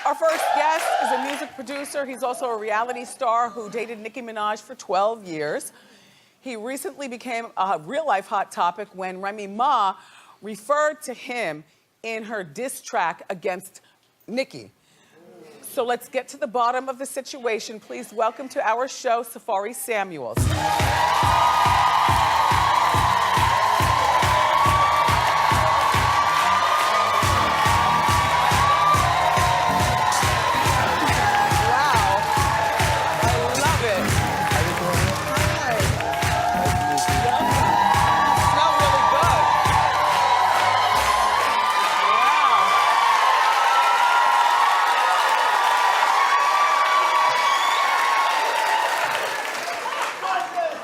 Our first guest is a music producer. He's also a reality star who dated Nicki Minaj for 12 years. He recently became a real-life hot topic when Remy Ma referred to him in her diss track against Nicki. So let's get to the bottom of the situation. Please welcome to our show, Safaree Samuels.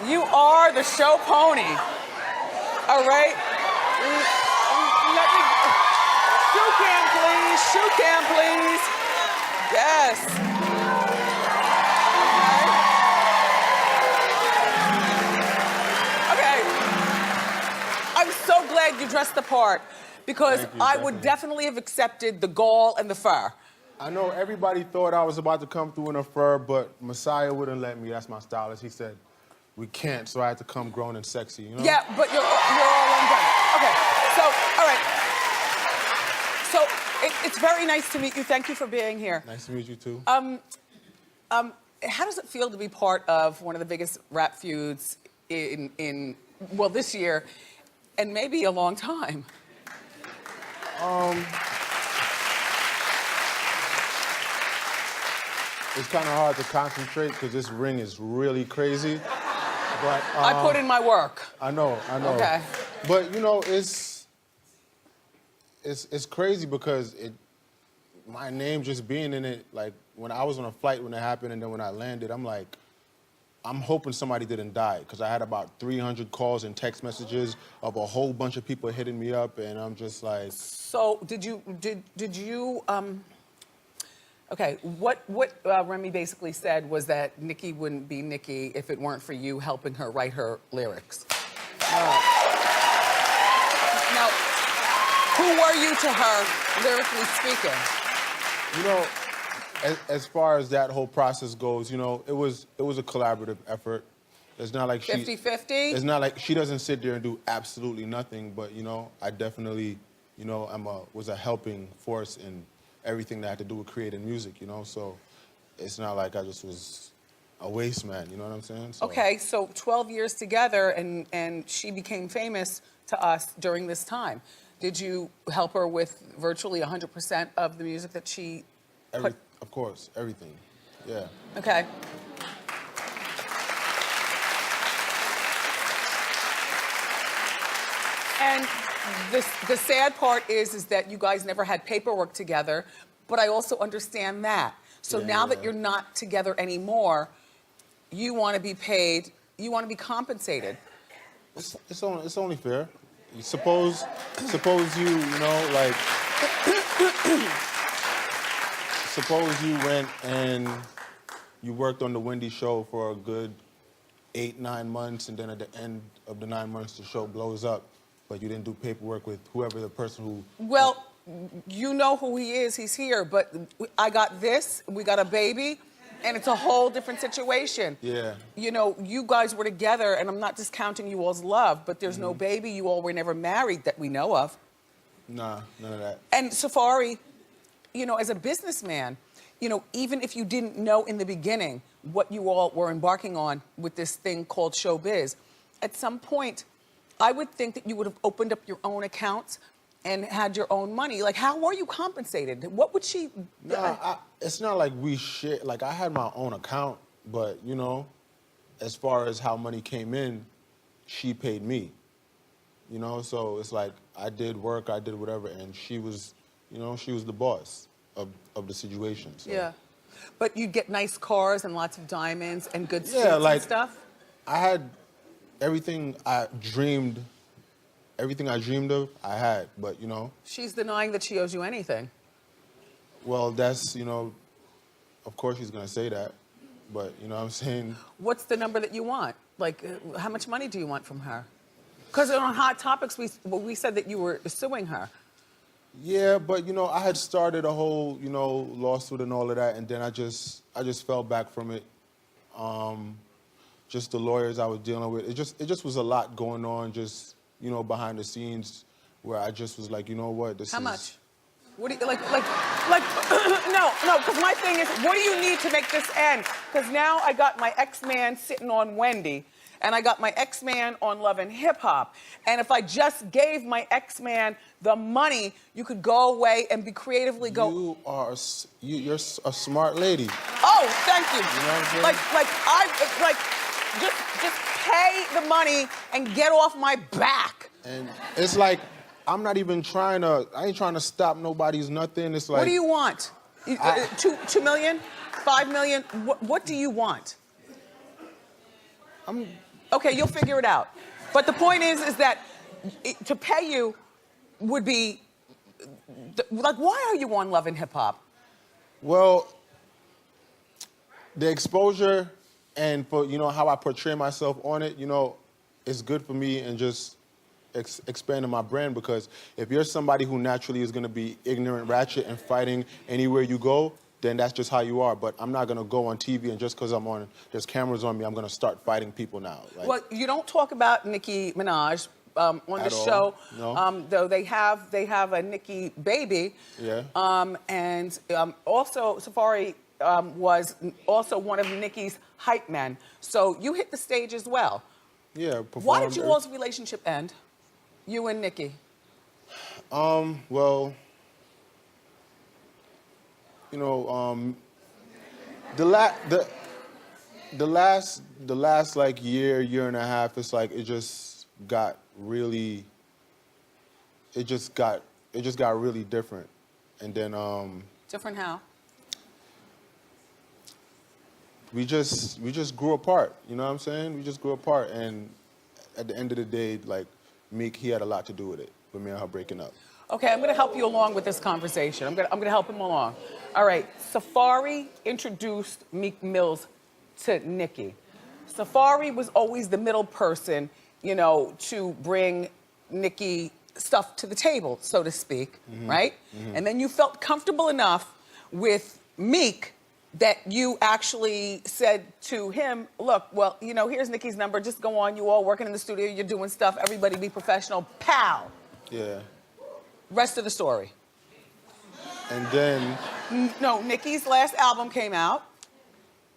You are the show pony. All right? Let me... Shoe cam, please. Shoe cam, please. Yes. Okay. I'm so glad you dressed the part because I would definitely have accepted the gall and the fur. I know everybody thought I was about to come through in a fur, but Messiah wouldn't let me. That's my stylist. He said, we can't, so I had to come grown and sexy, you know? Yeah, but you're all undone. Okay, so, all right. So, it's very nice to meet you. Thank you for being here. Nice to meet you, too. How does it feel to be part of one of the biggest rap feuds in well, this year, and maybe a long time? It's kind of hard to concentrate because this ring is really crazy. But, I put in my work. I know. Okay. But, you know, it's crazy because my name just being in it, like, when I was on a flight when it happened and then when I landed, I'm like, I'm hoping somebody didn't die because I had about 300 calls and text messages of a whole bunch of people hitting me up, and I'm just like... So, did you, okay, what Remy basically said was that Nicki wouldn't be Nicki if it weren't for you helping her write her lyrics. Now, who were you to her, lyrically speaking? You know, as far as that whole process goes, you know, it was a collaborative effort. It's not like 50-50? It's not like she doesn't sit there and do absolutely nothing, but, you know, I definitely, you know, was a helping force in everything that had to do with creating music, you know? So it's not like I just was a waste man, you know what I'm saying? So. Okay, so 12 years together and she became famous to us during this time. Did you help her with virtually 100% of the music that she put? Of course, everything, yeah. Okay. And the sad part is that you guys never had paperwork together, but I also understand that. So now that you're not together anymore, you want to be paid, you want to be compensated. It's only fair. Suppose you know, like, suppose you went and you worked on the Wendy show for a good 8-9 months, and then at the end of the 9 months, the show blows up. But you didn't do paperwork with whoever the person who... Well, you know who he is, he's here, but I got this, we got a baby, and it's a whole different situation. Yeah. You know, you guys were together, and I'm not discounting you all's love, but there's no baby, you all were never married that we know of. Nah, none of that. And Safaree, you know, as a businessman, you know, even if you didn't know in the beginning what you all were embarking on with this thing called showbiz, at some point, I would think that you would have opened up your own accounts and had your own money. Like, how were you compensated? What would she... Nah, it's not like we share. Like, I had my own account, but, you know, as far as how money came in, she paid me. You know, so it's like, I did work, I did whatever, and she was, you know, she was the boss of the situation. So. Yeah. But you'd get nice cars and lots of diamonds and good suits like, and stuff? I had... Everything I dreamed of, I had, but, you know. She's denying that she owes you anything. Well, that's, you know, of course she's gonna say that, but, you know what I'm saying? What's the number that you want? Like, how much money do you want from her? Because on Hot Topics, we said that you were suing her. Yeah, but you know, I had started a whole, you know, lawsuit and all of that, and then I just fell back from it. Just the lawyers I was dealing with, it just was a lot going on, just, you know, behind the scenes, where I just was like, you know what, this is... How much? What do you, like, no, because my thing is, what do you need to make this end? Because now I got my ex-man sitting on Wendy, and I got my ex-man on Love and Hip Hop. And if I just gave my ex-man the money, you could go away and be creatively go... You're a smart lady. Oh, thank you. You know what I'm saying? Just pay the money and get off my back. And it's like, I'm not even trying to, I ain't trying to stop nobody's nothing. It's like... What do you want? 2 million? 5 million? What do you want? Okay, you'll figure it out. But the point is that to pay you would be, like, why are you on Love and Hip Hop? Well, the exposure and for, you know, how I portray myself on it, you know, it's good for me and just expanding my brand, because if you're somebody who naturally is going to be ignorant, ratchet, and fighting anywhere you go, then that's just how you are. But I'm not going to go on TV and just because there's cameras on me, I'm going to start fighting people now. Like, well, you don't talk about Nicki Minaj on the show, no. Though they have a Nicki baby. Yeah. Also, Safaree was also one of Nicki's hype men. So you hit the stage as well. Yeah. Why did you all's relationship end? You and Nicki? Well, you know, the last like year and a half, it's like it just got really different, and then different how? We just grew apart. You know what I'm saying? We just grew apart, and at the end of the day, like, Meek, he had a lot to do with it, with me and her breaking up. Okay, I'm gonna help you along with this conversation. I'm gonna help him along. All right, Safaree introduced Meek Mills to Nicki. Safaree was always the middle person, you know, to bring Nicki stuff to the table, so to speak, right? And then you felt comfortable enough with Meek that you actually said to him, look, well, you know, here's Nicki's number, just go on, you all working in the studio, you're doing stuff, everybody be professional, pow. Yeah. Rest of the story. And then... No, Nicki's last album came out.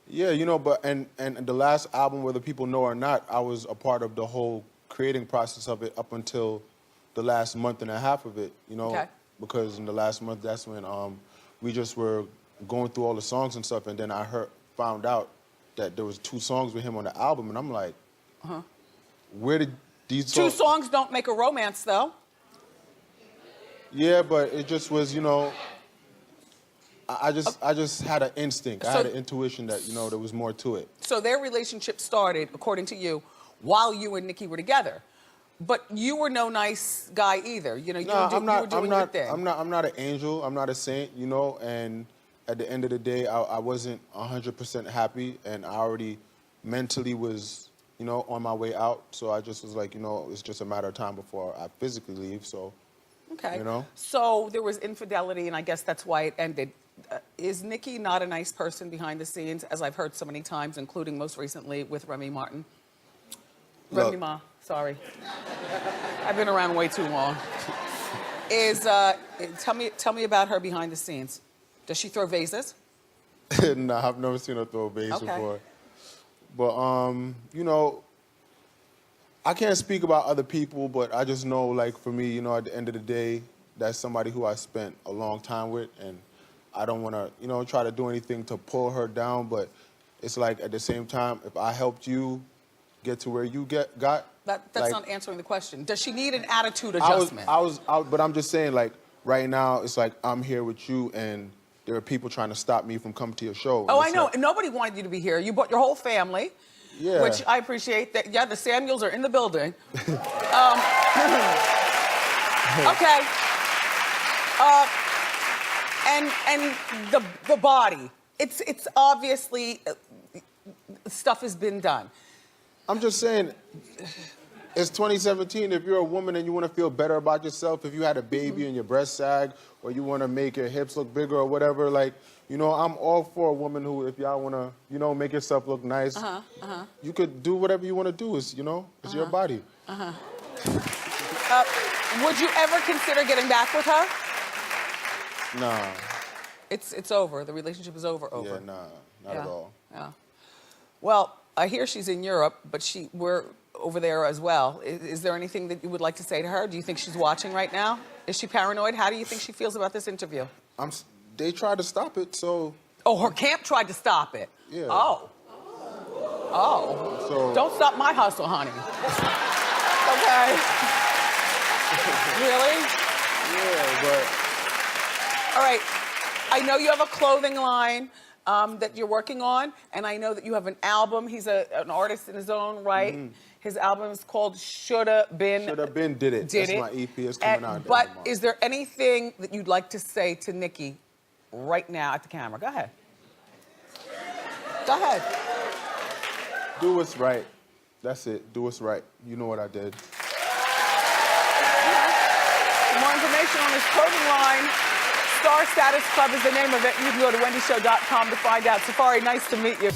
Yeah, you know, but, and the last album, whether people know or not, I was a part of the whole creating process of it up until the last month and a half of it, you know? Okay. Because in the last month, that's when we just were going through all the songs and stuff, and then I found out that there was 2 songs with him on the album, and I'm like, where did these songs... 2 songs don't make a romance, though. Yeah, but it just was, you know, I just had an instinct. I had an intuition that, you know, there was more to it. So their relationship started, according to you, while you and Nicki were together. But you were no nice guy either. You know, you were doing your thing. I'm not an angel. I'm not a saint, you know, and at the end of the day, I wasn't 100% happy, and I already mentally was, you know, on my way out. So I just was like, you know, it's just a matter of time before I physically leave, so, okay. You know? So there was infidelity, and I guess that's why it ended. Is Nicki not a nice person behind the scenes, as I've heard so many times, including most recently with Remy Martin? Look. Remy Ma, sorry. I've been around way too long. Tell me about her behind the scenes. Does she throw vases? No, I've never seen her throw a vase Okay. before. But, you know, I can't speak about other people, but I just know, like, for me, you know, at the end of the day, that's somebody who I spent a long time with, and I don't want to, you know, try to do anything to pull her down, but it's like, at the same time, if I helped you get to where you got... That's like, not answering the question. Does she need an attitude adjustment? But I'm just saying, like, right now, it's like, I'm here with you, and there are people trying to stop me from coming to your show. Oh, I know. Like, nobody wanted you to be here. You brought your whole family. Yeah. Which I appreciate. That. Yeah, the Samuels are in the building. Okay. And the body. It's obviously stuff has been done. I'm just saying, It's 2017. If you're a woman and you want to feel better about yourself, if you had a baby and your breast sag, or you want to make your hips look bigger or whatever, like, you know, I'm all for a woman who, if y'all want to, you know, make yourself look nice, you could do whatever you want to do. It's, you know, it's your body. Would you ever consider getting back with her? Nah. It's over. The relationship is over. Yeah, nah, not at all. Yeah. Well, I hear she's in Europe, but we're over there as well. Is there anything that you would like to say to her? Do you think she's watching right now? Is she paranoid? How do you think she feels about this interview? They tried to stop it, so. Oh, her camp tried to stop it. Yeah. Oh. Oh. So. Don't stop my hustle, honey. Okay. Really? Yeah, but. All right. I know you have a clothing line that you're working on, and I know that you have an album. He's an artist in his own right. His album is called Shoulda Been. Shoulda Been Did It. That's my EP. It's coming out. But is there anything that you'd like to say to Nicki right now at the camera? Go ahead. Go ahead. Do what's right. That's it. Do what's right. You know what I did. For more information on his clothing line, Star Status Club is the name of it. You can go to wendyshow.com to find out. Safaree, nice to meet you.